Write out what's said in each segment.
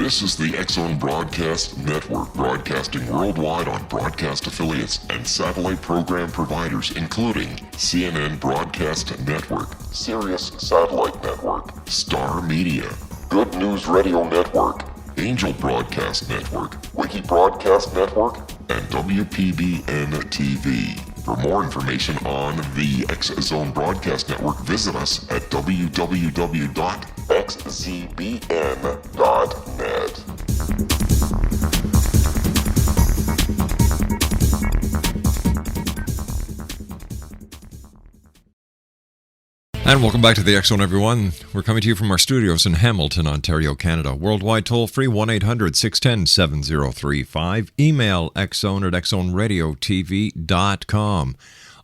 This is the X-Zone Broadcast Network, broadcasting worldwide on broadcast affiliates and satellite program providers, including CNN Broadcast Network, Sirius Satellite Network, Star Media, Good News Radio Network, Angel Broadcast Network, Wiki Broadcast Network, and WPBN TV. For more information on the X-Zone Broadcast Network, visit us at www.xzbn.net. And welcome back to the X-Zone, everyone. We're coming to you from our studios in Hamilton, Ontario, Canada. Worldwide toll-free, 1-800-610-7035. Email xzone at xzoneradiotv.com.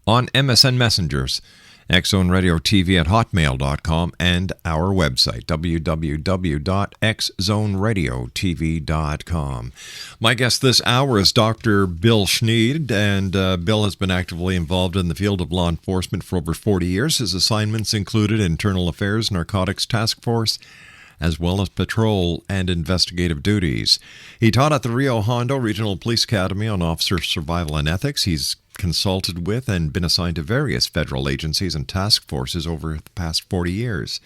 On MSN Messengers, xzoneradiotv at hotmail.com, and our website, www.xzoneradiotv.com. My guest this hour is Dr. Bill Schneid, and Bill has been actively involved in the field of law enforcement for over 40 years. His assignments included Internal Affairs, Narcotics Task Force, as well as patrol and investigative duties. He taught at the Rio Hondo Regional Police Academy on officer survival and ethics. He's consulted with and been assigned to various federal agencies and task forces over the past 40 years.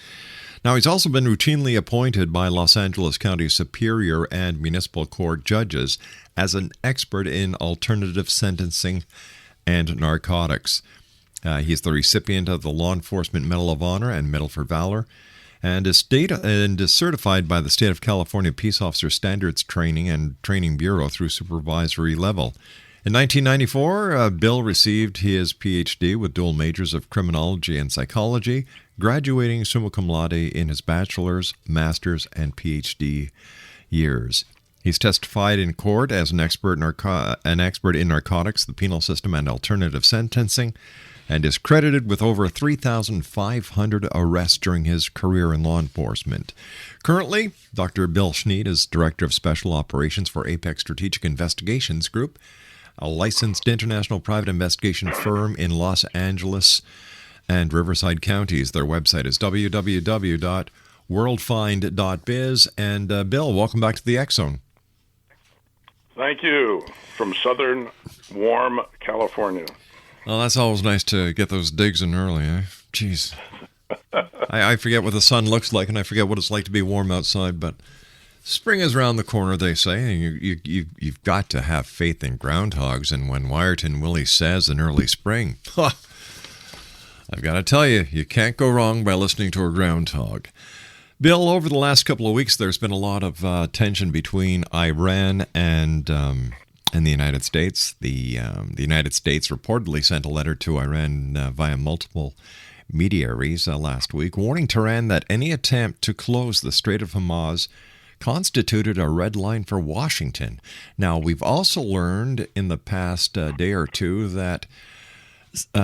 Now, he's also been routinely appointed by Los Angeles County Superior and Municipal Court judges as an expert in alternative sentencing and narcotics. He's the recipient of the Law Enforcement Medal of Honor and Medal for Valor, and is certified by the State of California Peace Officer Standards Training and Training Bureau through supervisory level. In 1994, Bill received his Ph.D. with dual majors of criminology and psychology, graduating summa cum laude in his bachelor's, master's, and Ph.D. years. He's testified in court as an expert in narcotics, the penal system, and alternative sentencing, and is credited with over 3,500 arrests during his career in law enforcement. Currently, Dr. Bill Schneid is Director of Special Operations for Apex Strategic Investigations Group, a licensed international private investigation firm in Los Angeles and Riverside counties. Their website is www.worldfind.biz. And Bill, welcome back to the X-Zone. Thank you. From southern, warm California. Well, that's always nice to get those digs in early, eh? Jeez. I forget what the sun looks like, and I forget what it's like to be warm outside, but spring is around the corner, they say, and you've got to have faith in groundhogs. And when Wyerton Willie says in early spring, I've got to tell you, you can't go wrong by listening to a groundhog. Bill, over the last couple of weeks, there's been a lot of tension between Iran and the United States. The United States reportedly sent a letter to Iran via multiple mediaries last week, warning Tehran that any attempt to close the Strait of Hormuz constituted a red line for Washington. Now, we've also learned in the past day or two that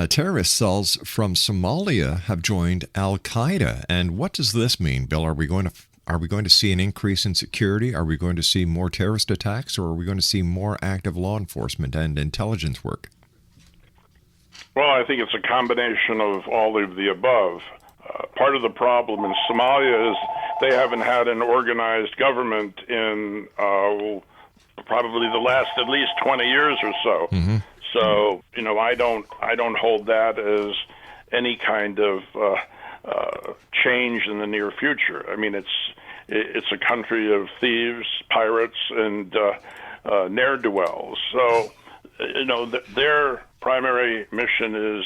terrorist cells from Somalia have joined Al-Qaeda. And what does this mean, Bill? Are we going to see an increase in security? Are we going to see more terrorist attacks? Or are we going to see more active law enforcement and intelligence work? Well, I think it's a combination of all of the above. Part of the problem in Somalia is they haven't had an organized government in probably the last at least 20 years or so. Mm-hmm. So, I don't hold that as any kind of change in the near future. I mean, it's a country of thieves, pirates, and ne'er-do-wells. So, their primary mission is,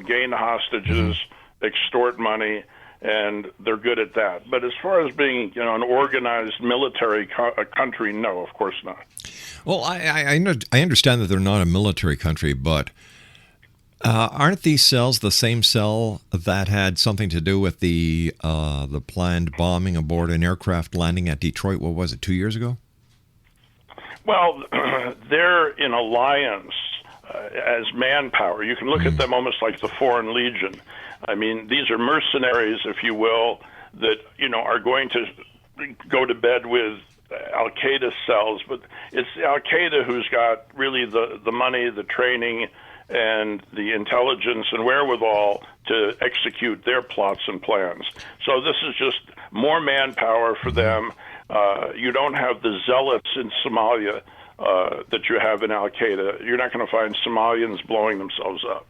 gain hostages, extort money, and they're good at that. But as far as being, an organized military country, no, of course not. Well, I understand that they're not a military country, but aren't these cells the same cell that had something to do with the planned bombing aboard an aircraft landing at Detroit? What was it, 2 years ago? Well, they're in alliance as manpower. You can look at them almost like the Foreign Legion. I mean, these are mercenaries, if you will, that, are going to go to bed with Al-Qaeda cells, but it's Al-Qaeda who's got really the money, the training, and the intelligence and wherewithal to execute their plots and plans. So this is just more manpower for them. You don't have the zealots in Somalia that you have in Al-Qaeda. You're not going to find Somalians blowing themselves up.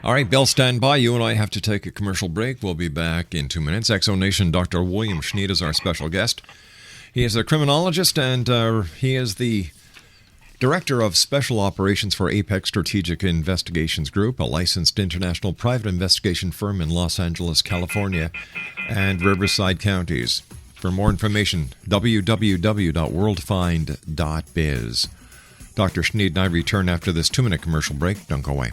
All right, Bill, stand by. You and I have to take a commercial break. We'll be back in 2 minutes. Exonation Dr. William Schneid is our special guest. He is a criminologist, and he is the Director of Special Operations for Apex Strategic Investigations Group, a licensed international private investigation firm in Los Angeles, California, and Riverside counties. For more information, www.worldfind.biz. Dr. Schneid and I return after this 2-minute commercial break. Don't go away.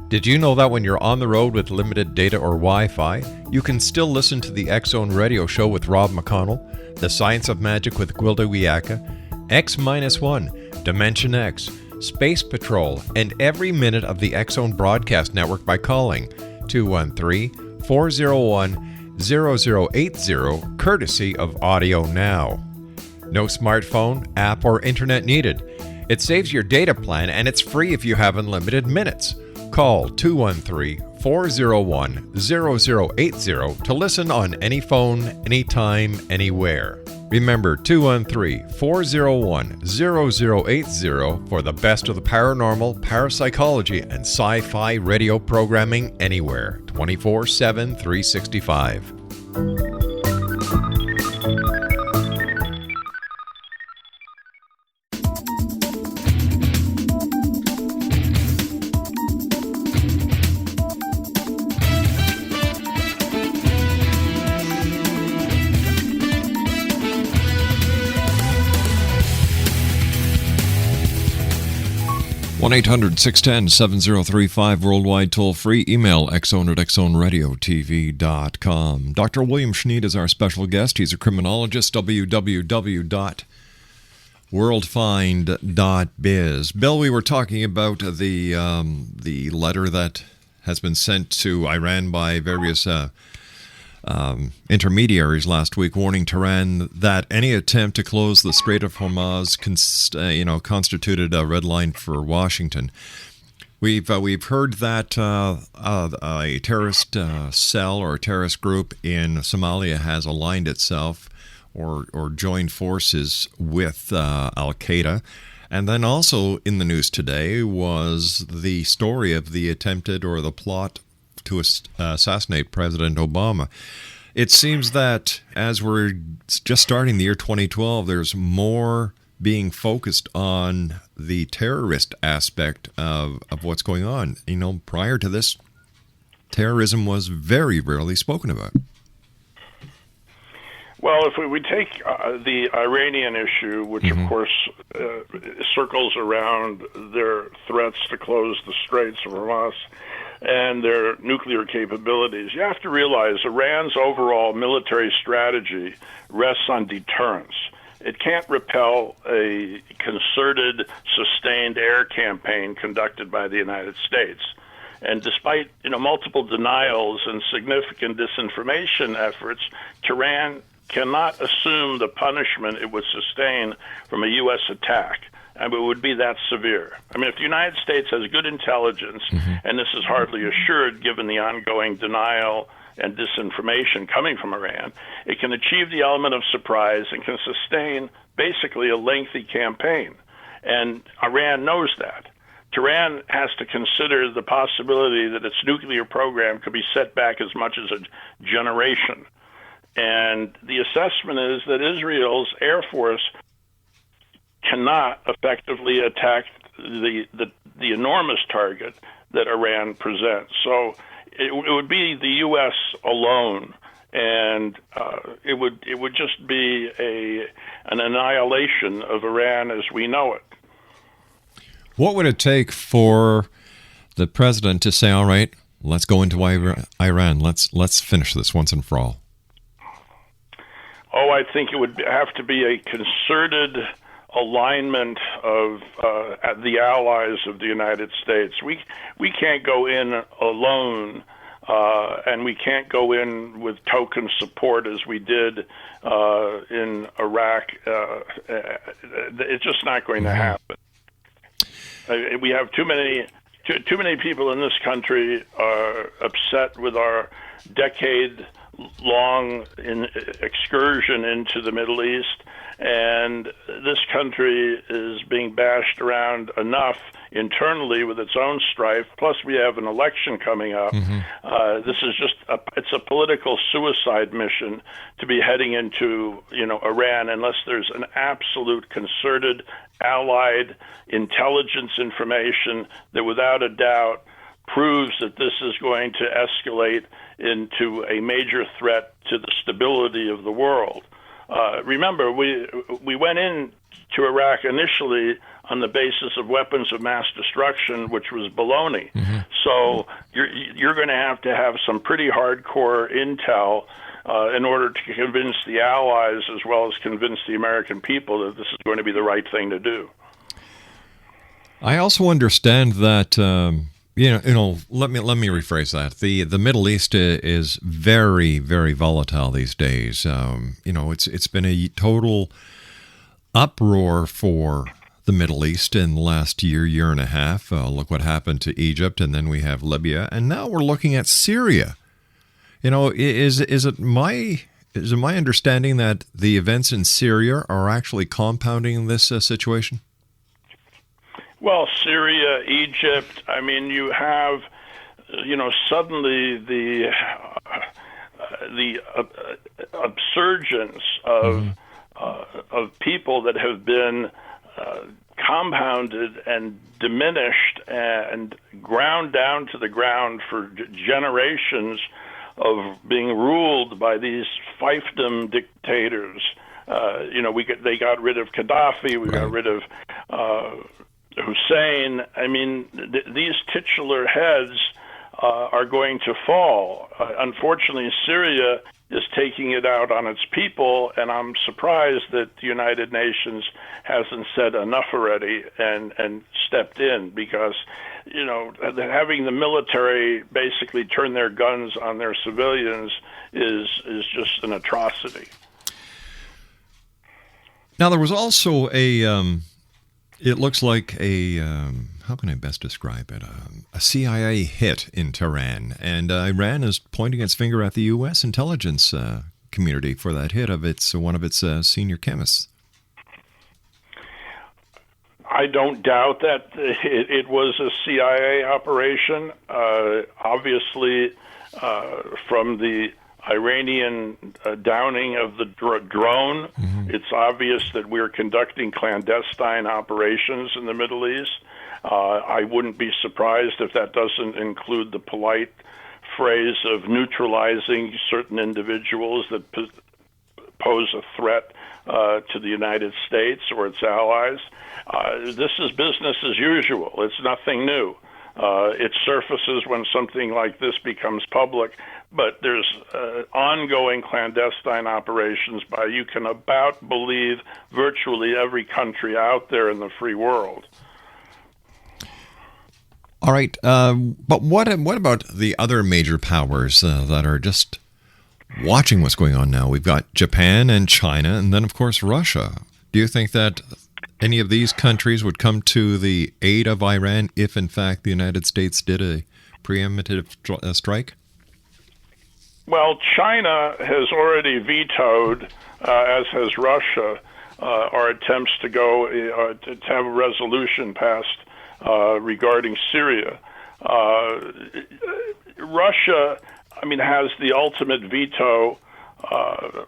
Did you know that when you're on the road with limited data or Wi-Fi, you can still listen to the X-Zone Radio Show with Rob McConnell, The Science of Magic with Gwilda Wiyaka, X-1, Dimension X, Space Patrol, and every minute of the X-Zone Broadcast Network by calling 213-401-0080, courtesy of Audio Now. No smartphone, app, or internet needed. It saves your data plan, and it's free if you have unlimited minutes. Call 213-401-0080 to listen on any phone, anytime, anywhere. Remember, 213-401-0080 for the best of the paranormal, parapsychology, and sci-fi radio programming anywhere, 24/7, 365. One 1-800-610-7035 worldwide toll-free. Email xzone@xzoneradiotv.com. Dr. William Schneid is our special guest. He's a criminologist. www.worldfind.biz. Bill, we were talking about the letter that has been sent to Iran by various intermediaries last week, warning Tehran that any attempt to close the Strait of Hormuz constituted a red line for Washington. We've heard that a terrorist cell or a terrorist group in Somalia has aligned itself or joined forces with Al-Qaeda. And then also in the news today was the story of the attempted or the plot to assassinate President Obama. It seems that as we're just starting the year 2012, there's more being focused on the terrorist aspect of what's going on. You know, prior to this, terrorism was very rarely spoken about. Well, if we take the Iranian issue, which of course circles around their threats to close the Straits of Hormuz and their nuclear capabilities, you have to realize Iran's overall military strategy rests on deterrence. It can't repel a concerted, sustained air campaign conducted by the United States. And despite multiple denials and significant disinformation efforts, Tehran cannot assume the punishment it would sustain from a U.S. attack. And it would be that severe. I mean, if the United States has good intelligence, and this is hardly assured given the ongoing denial and disinformation coming from Iran, it can achieve the element of surprise and can sustain basically a lengthy campaign. And Iran knows that. Tehran has to consider the possibility that its nuclear program could be set back as much as a generation. And the assessment is that Israel's Air Force cannot effectively attack the enormous target that Iran presents. So it would be the U.S. alone, and it would just be an annihilation of Iran as we know it. What would it take for the president to say, "All right, let's go into Iran. Let's finish this once and for all"? Oh, I think it would have to be a concerted alignment of the allies of the United States. We can't go in alone, and we can't go in with token support as we did in Iraq. It's just not going to happen. We have too many too many people in this country are upset with our decade-long excursion into the Middle East, and this country is being bashed around enough internally with its own strife. Plus, we have an election coming up. This is just it's a political suicide mission to be heading into Iran unless there's an absolute concerted, allied intelligence information that, without a doubt, proves that this is going to escalate into a major threat to the stability of the world. Remember, we went in to Iraq initially on the basis of weapons of mass destruction, which was baloney. So you're going to have some pretty hardcore intel in order to convince the Allies as well as convince the American people that this is going to be the right thing to do. I also understand that let me rephrase that. The Middle East is very, very volatile these days. It's been a total uproar for the Middle East in the last year and a half. Look what happened to Egypt, and then we have Libya, and now we're looking at Syria. Is it my understanding that the events in Syria are actually compounding this situation? Well, Syria, Egypt, I mean, you have, suddenly the upsurgence of people that have been compounded and diminished and ground down to the ground for generations of being ruled by these fiefdom dictators. They got rid of Gaddafi, we got rid of Hussein. I mean, these titular heads are going to fall. Unfortunately, Syria is taking it out on its people, and I'm surprised that the United Nations hasn't said enough already and stepped in, because having the military basically turn their guns on their civilians is just an atrocity. Now, there was also it looks like how can I best describe it? A CIA hit in Tehran, and Iran is pointing its finger at the U.S. intelligence community for that hit of one of its senior chemists. I don't doubt that it was a CIA operation. Obviously, from the Iranian downing of the drone, it's obvious that we're conducting clandestine operations in the Middle East. I wouldn't be surprised if that doesn't include the polite phrase of neutralizing certain individuals that pose a threat to the United States or its allies. This is business as usual. It's nothing new. It surfaces when something like this becomes public, but there's ongoing clandestine operations by, you can about believe, virtually every country out there in the free world. All right, but what about the other major powers that are just watching what's going on now? We've got Japan and China, and then, of course, Russia. Do you think that any of these countries would come to the aid of Iran if, in fact, the United States did a preemptive strike? Well, China has already vetoed, as has Russia, our attempts to go to have a resolution passed regarding Syria. Russia, has the ultimate veto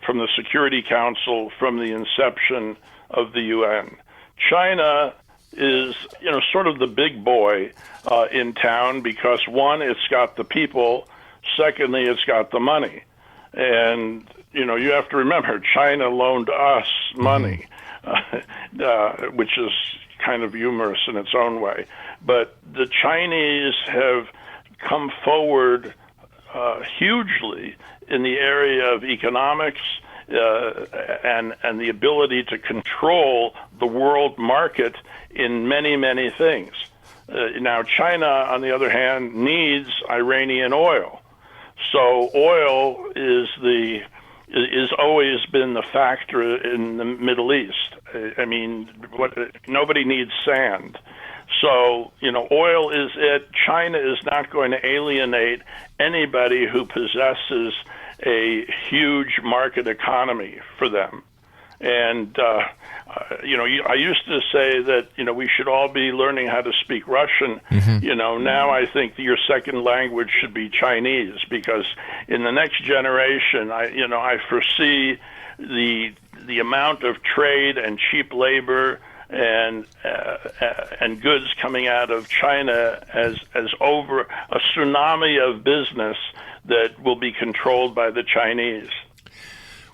from the Security Council from the inception of the UN. China is, sort of the big boy in town because, one, it's got the people. Secondly, it's got the money. And, you have to remember, China loaned us money, which is kind of humorous in its own way. But the Chinese have come forward hugely in the area of economics and the ability to control the world market in many, many things. Now, China, on the other hand, needs Iranian oil. So oil is always been the factor in the Middle East. Nobody needs sand. So, oil is it. China is not going to alienate anybody who possesses a huge market economy for them. And, I used to say that, we should all be learning how to speak Russian. Now I think that your second language should be Chinese, because in the next generation, I foresee the amount of trade and cheap labor and goods coming out of China as over a tsunami of business that will be controlled by the Chinese.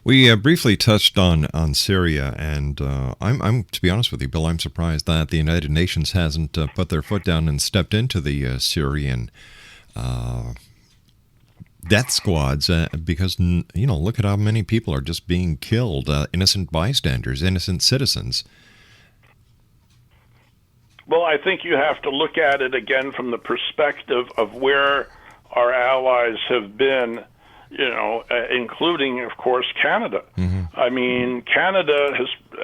We briefly touched on Syria, and I'm to be honest with you, Bill, I'm surprised that the United Nations hasn't put their foot down and stepped into the Syrian death squads, because look at how many people are just being killed, innocent bystanders, innocent citizens. Well, I think you have to look at it again from the perspective of where our allies have been, including, of course, Canada. I mean, Canada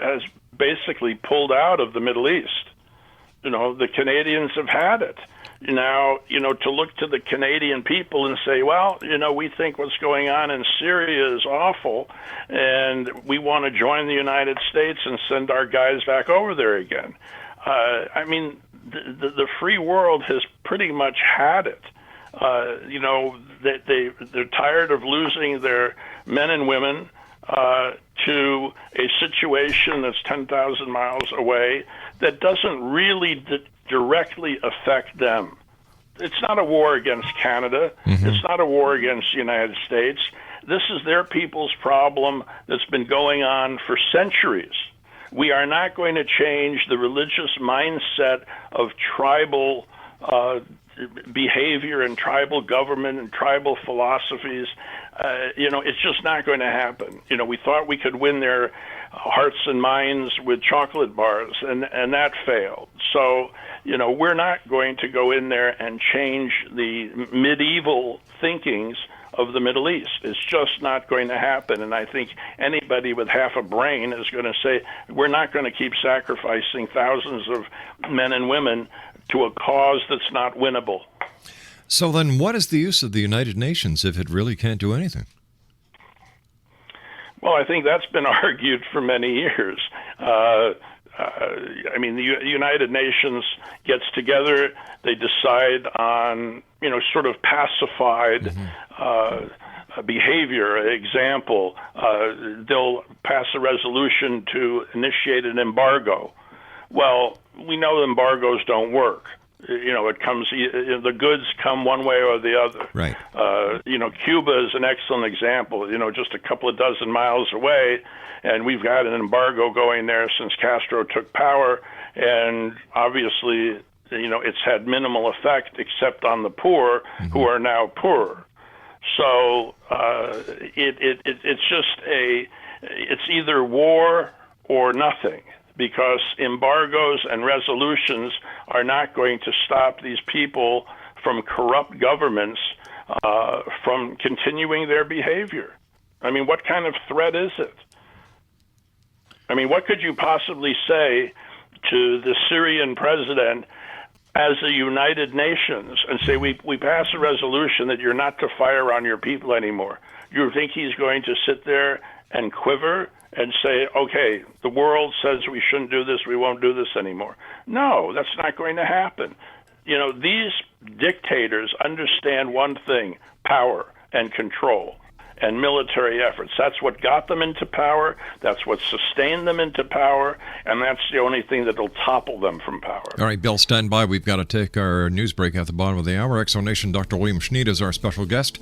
has basically pulled out of the Middle East. The Canadians have had it. Now, to look to the Canadian people and say, well, we think what's going on in Syria is awful, and we want to join the United States and send our guys back over there again. I mean, the free world has pretty much had it. They're tired of losing their men and women to a situation that's 10,000 miles away that doesn't really directly affect them. It's not a war against Canada. It's not a war against the United States. This is their people's problem that's been going on for centuries. We are not going to change the religious mindset of tribal behavior and tribal government and tribal philosophies. It's just not going to happen. We thought we could win their hearts and minds with chocolate bars, and that failed. So, we're not going to go in there and change the medieval thinkings of the Middle East. It's just not going to happen. And I think anybody with half a brain is going to say, we're not going to keep sacrificing thousands of men and women to a cause that's not winnable. So then what is the use of the United Nations if it really can't do anything? Well, I think that's been argued for many years. The United Nations gets together, they decide on, sort of pacified behavior. Example, they'll pass a resolution to initiate an embargo. Well, we know embargoes don't work. It comes, the goods come one way or the other. Right. Cuba is an excellent example, just a couple of dozen miles away, and we've got an embargo going there since Castro took power, and obviously, it's had minimal effect except on the poor, who are now poorer. So it's just it's either war or nothing, because embargoes and resolutions are not going to stop these people from corrupt governments from continuing their behavior. I mean, what kind of threat is it? I mean, what could you possibly say to the Syrian president as a United Nations and say, we pass a resolution that you're not to fire on your people anymore? You think he's going to sit there and quiver and say, okay, the world says we shouldn't do this, we won't do this anymore? No, that's not going to happen. These dictators understand one thing: power and control and military efforts. That's what got them into power, that's what sustained them into power, and that's the only thing that will topple them from power. All right, Bill, stand by. We've got to take our news break at the bottom of the hour. Exonation, Dr. William Schneid is our special guest.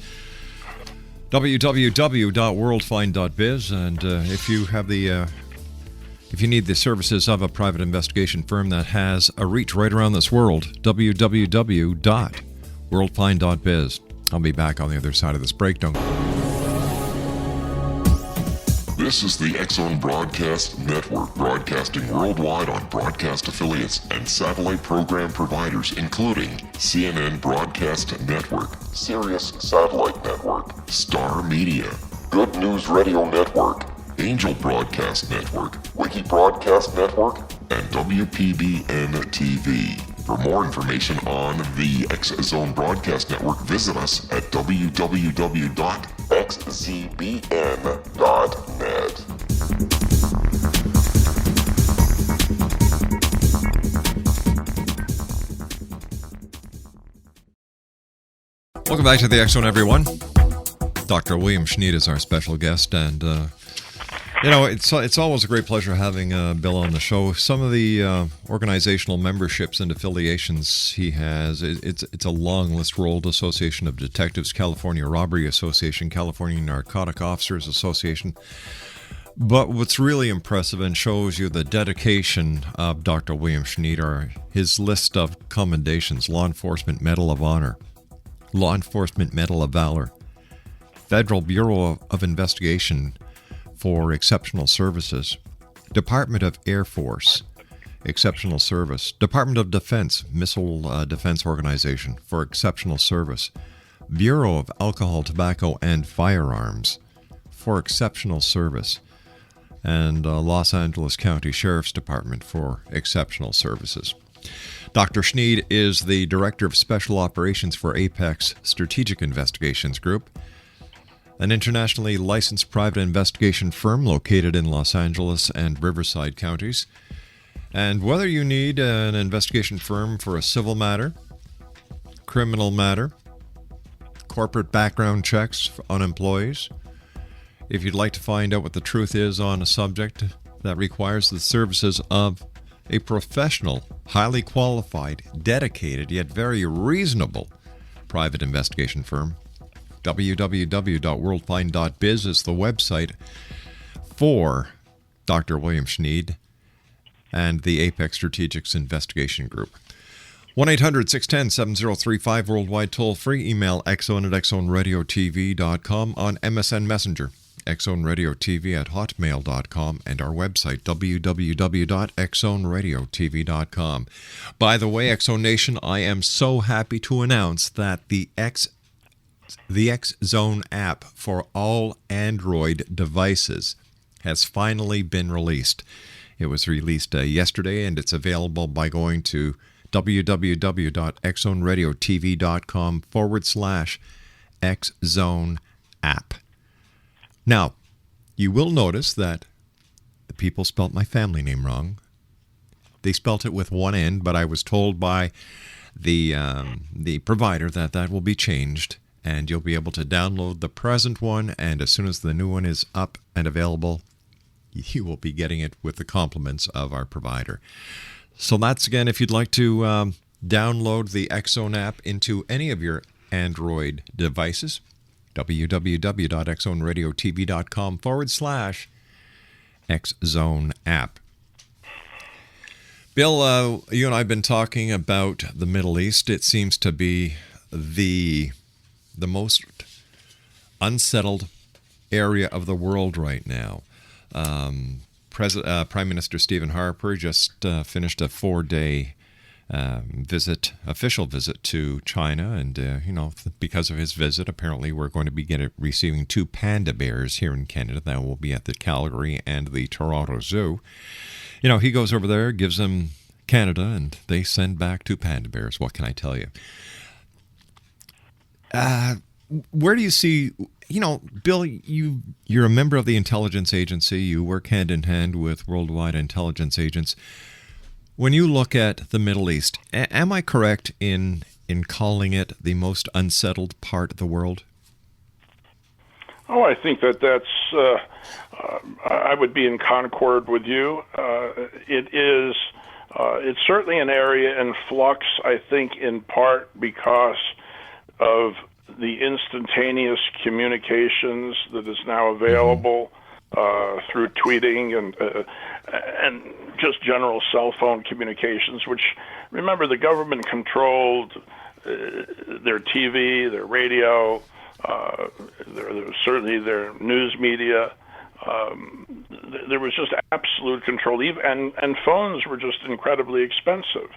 www.worldfind.biz, and if you need the services of a private investigation firm that has a reach right around this world, www.worldfind.biz. I'll be back on the other side of this break. This is the X-Zone Broadcast Network, broadcasting worldwide on broadcast affiliates and satellite program providers, including CNN Broadcast Network, Sirius Satellite Network, Star Media, Good News Radio Network, Angel Broadcast Network, Wiki Broadcast Network, and WPBN TV. For more information on the X Zone Broadcast Network, visit us at www.xzbn.net. Welcome back to the X Zone, everyone. Dr. William Schneid is our special guest, and it's always a great pleasure having Bill on the show. Some of the organizational memberships and affiliations he has, it's a long list: World Association of Detectives, California Robbery Association, California Narcotic Officers Association. But what's really impressive and shows you the dedication of Dr. William Schneid are his list of commendations: Law Enforcement Medal of Honor, Law Enforcement Medal of Valor, Federal Bureau of Investigation for exceptional services, Department of Air Force, exceptional service, Department of Defense, Missile Defense Organization for exceptional service, Bureau of Alcohol, Tobacco, and Firearms for exceptional service, and Los Angeles County Sheriff's Department for exceptional services. Dr. Schneid is the Director of Special Operations for Apex Strategic Investigations Group, an internationally licensed private investigation firm located in Los Angeles and Riverside counties. And whether you need an investigation firm for a civil matter, criminal matter, corporate background checks on employees, if you'd like to find out what the truth is on a subject that requires the services of a professional, highly qualified, dedicated, yet very reasonable private investigation firm, www.worldfind.biz is the website for Dr. William Schneid and the Apex Strategics Investigation Group. 1-800-610-7035 worldwide toll-free. Email xzone@xzoneradiotv.com, on MSN Messenger, xzoneradiotv@hotmail.com, and our website, www.xzoneradiotv.com. By the way, X Zone Nation, I am so happy to announce that the X Zone app for all Android devices has finally been released. It was released yesterday, and it's available by going to www.xzoneradiotv.com/X Zone app. Now, you will notice that the people spelt my family name wrong. They spelt it with one N, but I was told by the provider that will be changed, and you'll be able to download the present one, and as soon as the new one is up and available, you will be getting it with the compliments of our provider. So that's, again, if you'd like to download the X Zone app into any of your Android devices, www.xzoneradiotv.com/X Zone app. Bill, you and I have been talking about the Middle East. It seems to be the most unsettled area of the world right now. Prime Minister Stephen Harper just finished a 4-day official visit to China, and because of his visit, apparently we're going to be receiving 2 panda bears here in Canada that will be at the Calgary and the Toronto Zoo. He goes over there, gives them Canada, and they send back 2 panda bears. What can I tell you? Where do you see, Bill, you're a member of the intelligence agency. You work hand in hand with worldwide intelligence agents. When you look at the Middle East, am I correct in calling it the most unsettled part of the world? Oh, I think that's, I would be in concord with you. It's certainly an area in flux, I think, in part because of the instantaneous communications that is now available through tweeting and just general cell phone communications, which, remember, the government controlled their TV, their radio, certainly their news media. There was just absolute control, and phones were just incredibly expensive.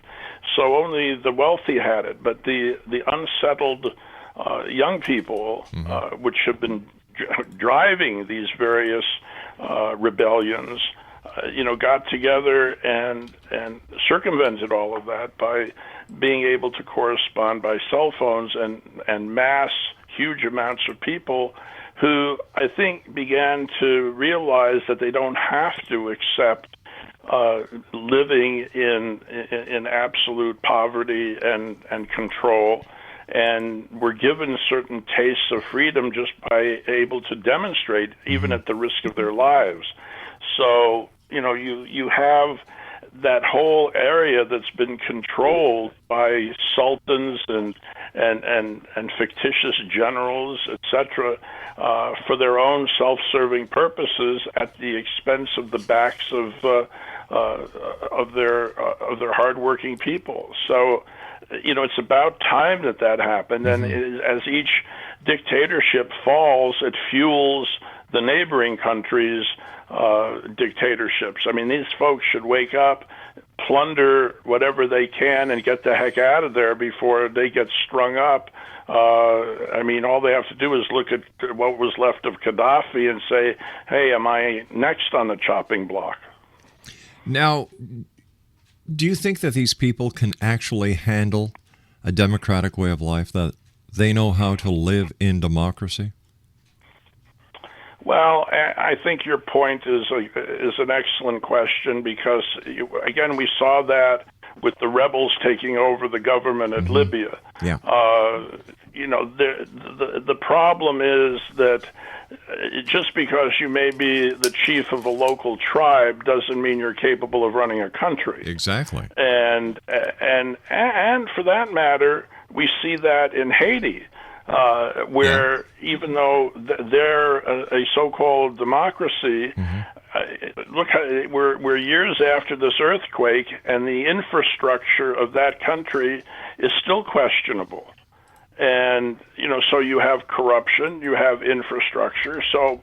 So only the wealthy had it, but the unsettled young people, which have been driving these various rebellions, got together and circumvented all of that by being able to correspond by cell phones and mass huge amounts of people who I think began to realize that they don't have to accept living in absolute poverty and control, and were given certain tastes of freedom just by able to demonstrate, even at the risk of their lives. So, you have that whole area that's been controlled by sultans and fictitious generals, etc., for their own self-serving purposes at the expense of the backs of their hardworking people. So, it's about time that happened, and as each dictatorship falls, it fuels the neighboring countries' dictatorships. I mean, these folks should wake up, plunder whatever they can, and get the heck out of there before they get strung up. I mean, all they have to do is look at what was left of Gaddafi and say, hey, am I next on the chopping block? Now, do you think that these people can actually handle a democratic way of life, that they know how to live in democracy? Well, I think your point is an excellent question, because, again, we saw that with the rebels taking over the government at Libya. Yeah. The problem is that just because you may be the chief of a local tribe doesn't mean you're capable of running a country. Exactly. And for that matter, we see that in Haiti. Where even though they're a so-called democracy, look, we're years after this earthquake, and the infrastructure of that country is still questionable. And, so you have corruption, you have infrastructure. So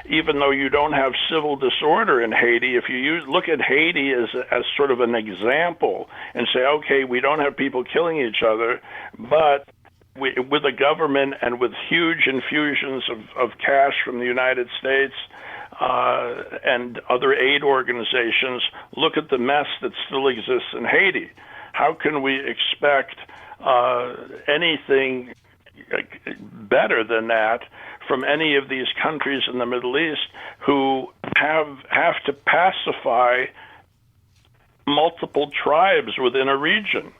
even though you don't have civil disorder in Haiti, if you look at Haiti as sort of an example and say, okay, we don't have people killing each other, but with a government and with huge infusions of cash from the United States and other aid organizations, look at the mess that still exists in Haiti. How can we expect anything better than that from any of these countries in the Middle East who have to pacify multiple tribes within a region?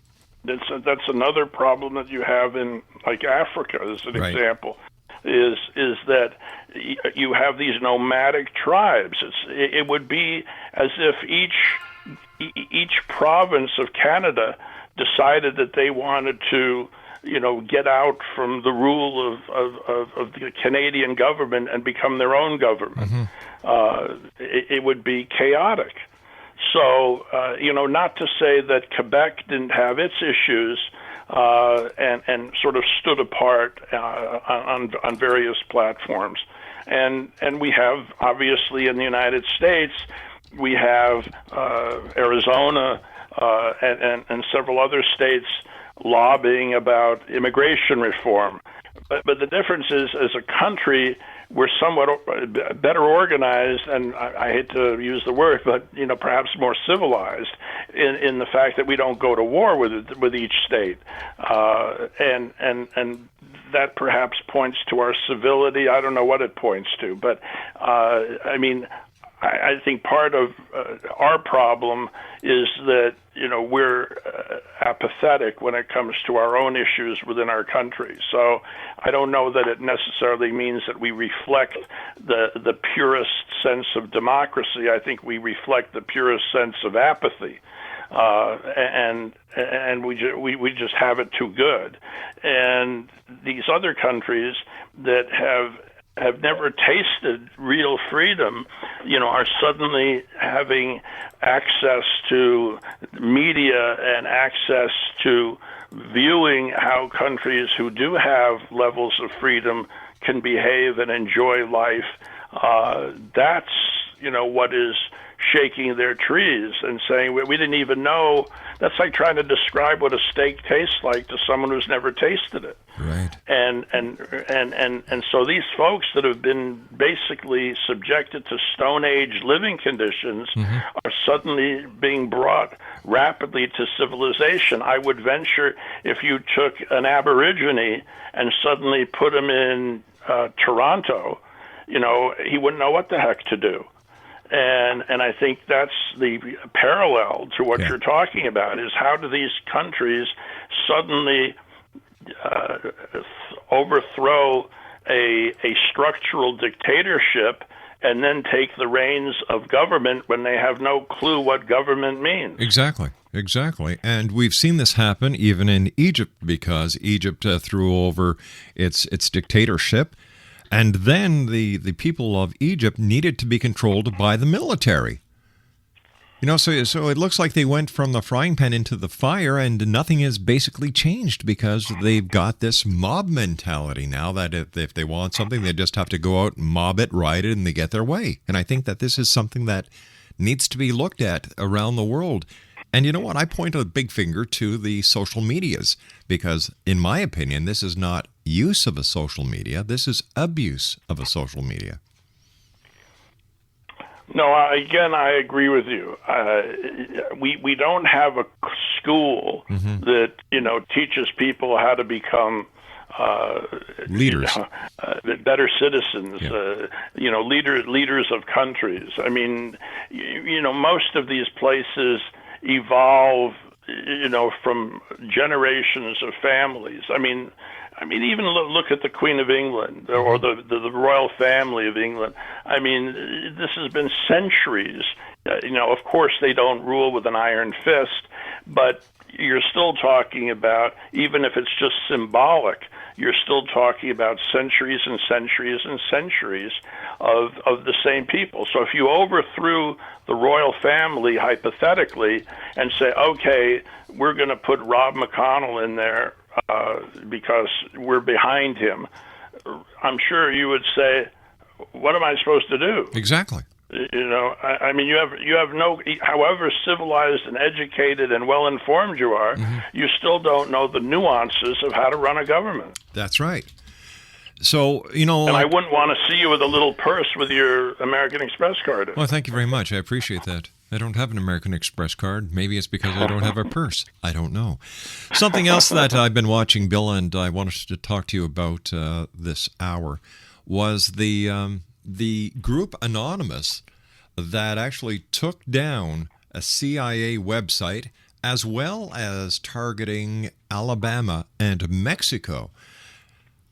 That's another problem that you have in, like, Africa, as an example, is that you have these nomadic tribes. It would be as if each province of Canada decided that they wanted to, get out from the rule of the Canadian government and become their own government. It would be chaotic. So, not to say that Quebec didn't have its issues and sort of stood apart on various platforms. And we have, obviously, in the United States, we have Arizona and several other states lobbying about immigration reform. But the difference is, as a country, we're somewhat better organized, and I hate to use the word, but perhaps more civilized in the fact that we don't go to war with each state, and that perhaps points to our civility. I don't know what it points to, but I think part of our problem is that we're apathetic when it comes to our own issues within our country. So I don't know that it necessarily means that we reflect the purest sense of democracy. I think we reflect the purest sense of apathy, and we just have it too good. And these other countries that have never tasted real freedom, are suddenly having access to media and access to viewing how countries who do have levels of freedom can behave and enjoy life. That's, what is shaking their trees and saying, we didn't even know. That's like trying to describe what a steak tastes like to someone who's never tasted it. Right. And so these folks that have been basically subjected to Stone Age living conditions are suddenly being brought rapidly to civilization. I would venture if you took an Aborigine and suddenly put him in Toronto, he wouldn't know what the heck to do. And I think that's the parallel to what you're talking about, is how do these countries suddenly overthrow a structural dictatorship and then take the reins of government when they have no clue what government means. Exactly. And we've seen this happen even in Egypt, because Egypt threw over its dictatorship. And then the people of Egypt needed to be controlled by the military. So it looks like they went from the frying pan into the fire, and nothing has basically changed because they've got this mob mentality now that if they want something, they just have to go out and mob it, riot it, and they get their way. And I think that this is something that needs to be looked at around the world. And you know what? I point a big finger to the social medias because, in my opinion, this is not use of a social media. This is abuse of a social media. No, again, I agree with you. We don't have a school that teaches people how to become leaders, better citizens, leaders of countries. I mean, most of these places evolve, from generations of families. I mean, even look at the Queen of England or the royal family of England. I mean, this has been centuries. Of course, they don't rule with an iron fist, but you're still talking about, even if it's just symbolic, you're still talking about centuries and centuries and centuries of the same people. So if you overthrew the royal family, hypothetically, and say, okay, we're going to put Rob McConnell in there because we're behind him, I'm sure you would say, what am I supposed to do? Exactly. I mean, you have no, however civilized and educated and well-informed you are, you still don't know the nuances of how to run a government. That's right. So, and I wouldn't want to see you with a little purse with your American Express card in. Well, thank you very much. I appreciate that. I don't have an American Express card. Maybe it's because I don't have a purse. I don't know. Something else that I've been watching, Bill, and I wanted to talk to you about this hour was the group Anonymous that actually took down a CIA website as well as targeting Alabama and Mexico.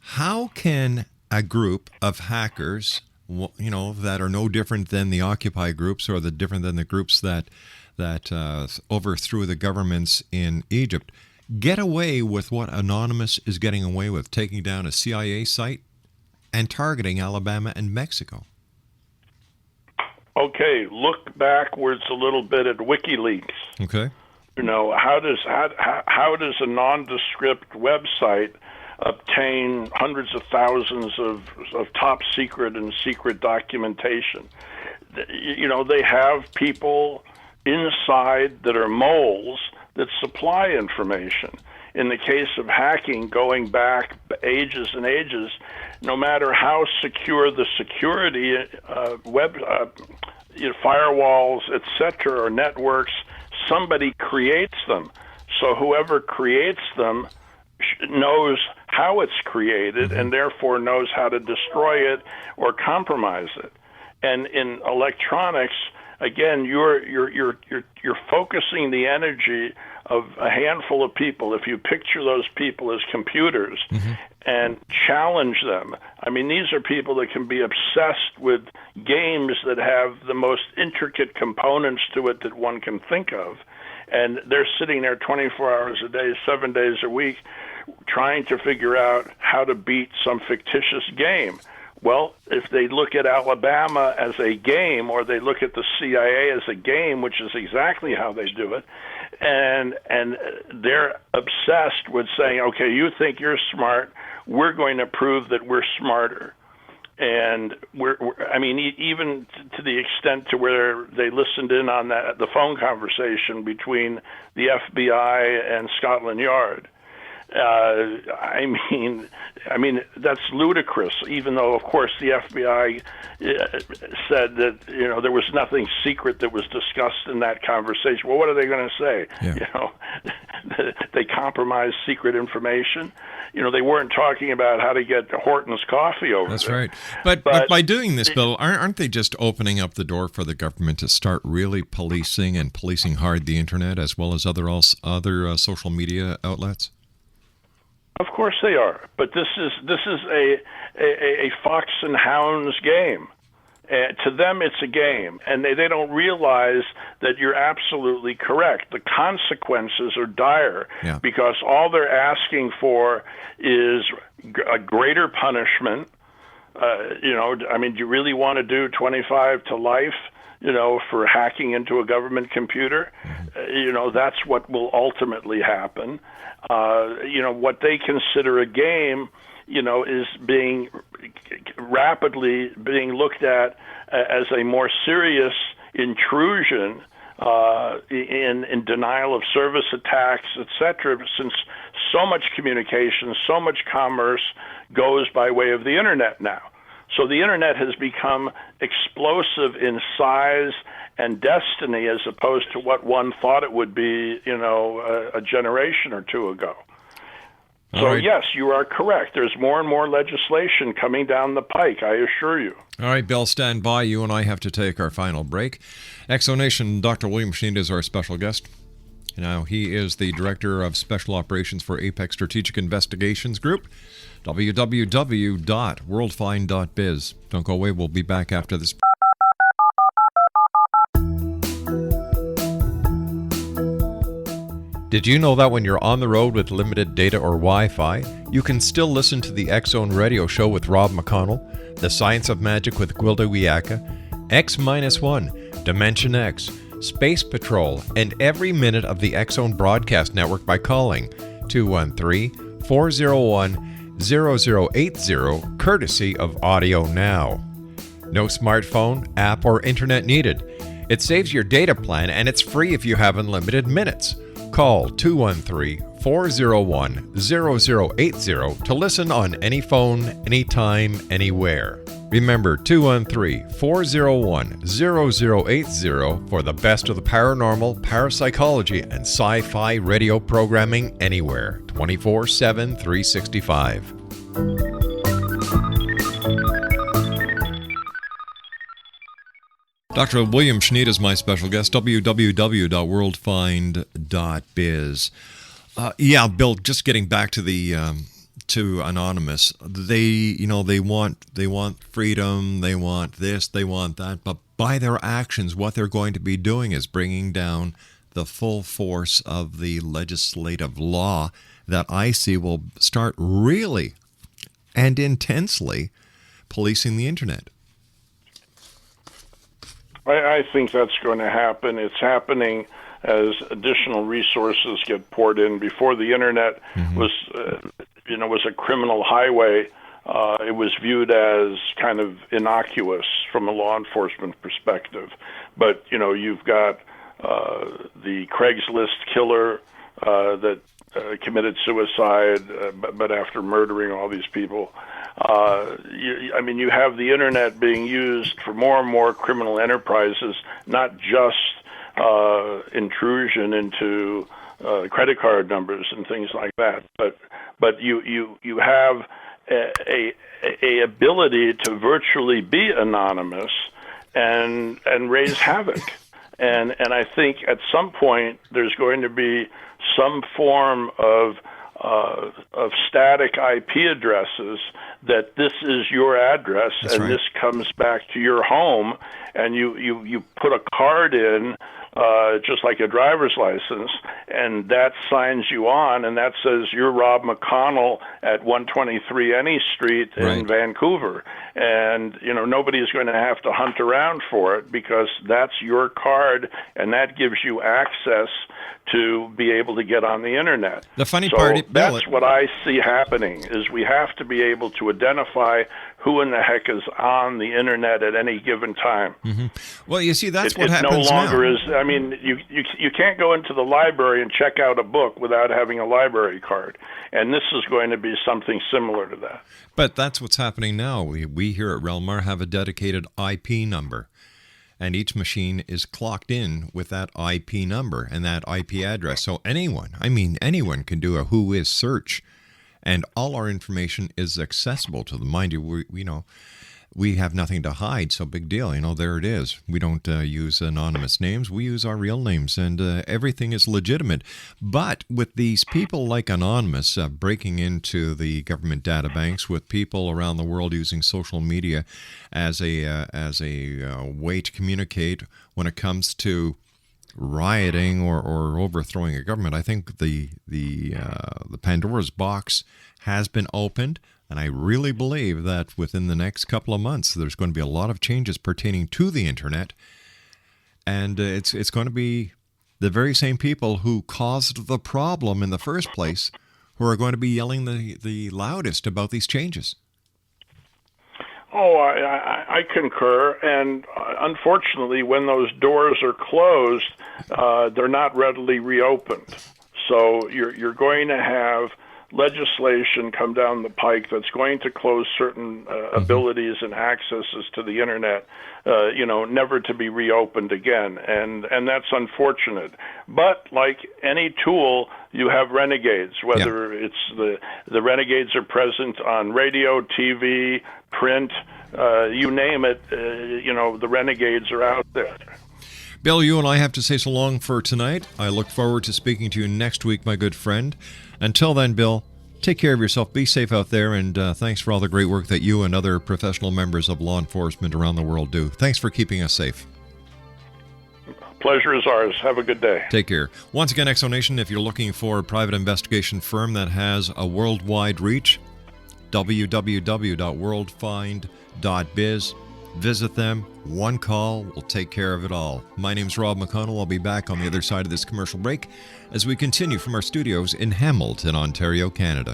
How can a group of hackers, that are no different than the Occupy groups or different than the groups that overthrew the governments in Egypt, get away with what Anonymous is getting away with, taking down a CIA site and targeting Alabama and Mexico? Okay, look backwards a little bit at WikiLeaks. Okay. How does a nondescript website obtain hundreds of thousands of top secret and secret documentation? They have people inside that are moles that supply information. In the case of hacking, going back ages and ages, no matter how secure the security firewalls, etc., or networks, somebody creates them. So whoever creates them knows how it's created and therefore knows how to destroy it or compromise it. And in electronics, again, you're focusing the energy of a handful of people. If you picture those people as computers and challenge them, I mean, these are people that can be obsessed with games that have the most intricate components to it that one can think of. And they're sitting there 24 hours a day, 7 days a week, trying to figure out how to beat some fictitious game. Well, if they look at Alabama as a game, or they look at the CIA as a game, which is exactly how they do it, and they're obsessed with saying, okay, you think you're smart, we're going to prove that we're smarter. And even to the extent to where they listened in on the phone conversation between the FBI and Scotland Yard. That's ludicrous. Even though, of course, the FBI said that there was nothing secret that was discussed in that conversation. Well, what are they going to say? Yeah. They compromised secret information. They weren't talking about how to get Horton's coffee over That's there. right. But by doing this, Bill, aren't they just opening up the door for the government to start really policing hard the internet as well as other social media outlets? Of course they are, but this is a fox and hounds game. To them, it's a game, and they don't realize that you're absolutely correct. The consequences are dire because all they're asking for is a greater punishment. Do you really want to do 25 to life? For hacking into a government computer? That's what will ultimately happen. What they consider a game, is being rapidly being looked at as a more serious intrusion in denial of service attacks, etc., since so much communication, so much commerce goes by way of the internet now. So the internet has become explosive in size and destiny as opposed to what one thought it would be, a generation or two ago. So, right. Yes, you are correct. There's more and more legislation coming down the pike, I assure you. All right, Bill, stand by. You and I have to take our final break. Exonation, Dr. William Schneid is our special guest. Now, he is the Director of Special Operations for Apex Strategic Investigations Group, www.worldfind.biz. Don't go away. We'll be back after this. Did you know that when you're on the road with limited data or Wi-Fi, you can still listen to the X-Zone Radio Show with Rob McConnell, The Science of Magic with Gwilda Wiyaka, X-1, Dimension X, Space Patrol, and every minute of the X-Zone Broadcast Network by calling 213-401-0080, courtesy of Audio Now. No smartphone, app, or internet needed. It saves your data plan and it's free if you have unlimited minutes. Call 213-401-0080 to listen on any phone, anytime, anywhere. Remember 213-401-0080 for the best of the paranormal, parapsychology, and sci-fi radio programming anywhere, 24/7, 365. Dr. William Schneid is my special guest, www.worldfind.biz. Bill, just getting back to the to Anonymous, they want freedom, they want this, they want that, but by their actions, what they're going to be doing is bringing down the full force of the legislative law that I see will start really and intensely policing the internet. I think that's going to happen. It's happening as additional resources get poured in. Before the internet was a criminal highway, it was viewed as kind of innocuous from a law enforcement perspective. But you've got the Craigslist killer that committed suicide, but after murdering all these people. You have the internet being used for more and more criminal enterprises, not just intrusion into credit card numbers and things like that, but you have a ability to virtually be anonymous and raise havoc. And I think at some point there's going to be some form of static IP addresses that this is your address. That's and right. This comes back to your home, and you put a card in, just like a driver's license, and that signs you on, and that says you're Rob McConnell at 123 Any Street in Vancouver. And, nobody's going to have to hunt around for it because that's your card, and that gives you access to be able to get on the internet. The funny part, that's what I see happening, is we have to be able to identify who in the heck is on the internet at any given time. Mm-hmm. Well, you see, that's what it happens no longer now. is. I mean, you can't go into the library and check out a book without having a library card, and this is going to be something similar to that. But that's what's happening now. We here at Relmar have a dedicated IP number, and each machine is clocked in with that IP number and that IP address. So anyone can do a who is search, and all our information is accessible to them. Mind you, we have nothing to hide, so big deal. There it is. We don't use anonymous names. We use our real names, and everything is legitimate. But with these people like Anonymous breaking into the government data banks, with people around the world using social media as a way to communicate when it comes to rioting or overthrowing a government, I think the Pandora's box has been opened, and I really believe that within the next couple of months there's going to be a lot of changes pertaining to the internet, and it's going to be the very same people who caused the problem in the first place who are going to be yelling the loudest about these changes. Oh, I concur, and unfortunately, when those doors are closed, they're not readily reopened. So you're going to have legislation come down the pike that's going to close certain abilities and accesses to the internet, never to be reopened again, and that's unfortunate. But like any tool, you have renegades. Whether it's the renegades are present on radio, TV, print, you name it. The renegades are out there. Bill, you and I have to say so long for tonight. I look forward to speaking to you next week, my good friend. Until then, Bill, take care of yourself. Be safe out there, and thanks for all the great work that you and other professional members of law enforcement around the world do. Thanks for keeping us safe. Pleasure is ours. Have a good day. Take care. Once again, Exonation, if you're looking for a private investigation firm that has a worldwide reach, www.worldfind.biz. Visit them. One call will take care of it all. My name's Rob McConnell. I'll be back on the other side of this commercial break as we continue from our studios in Hamilton, Ontario, Canada.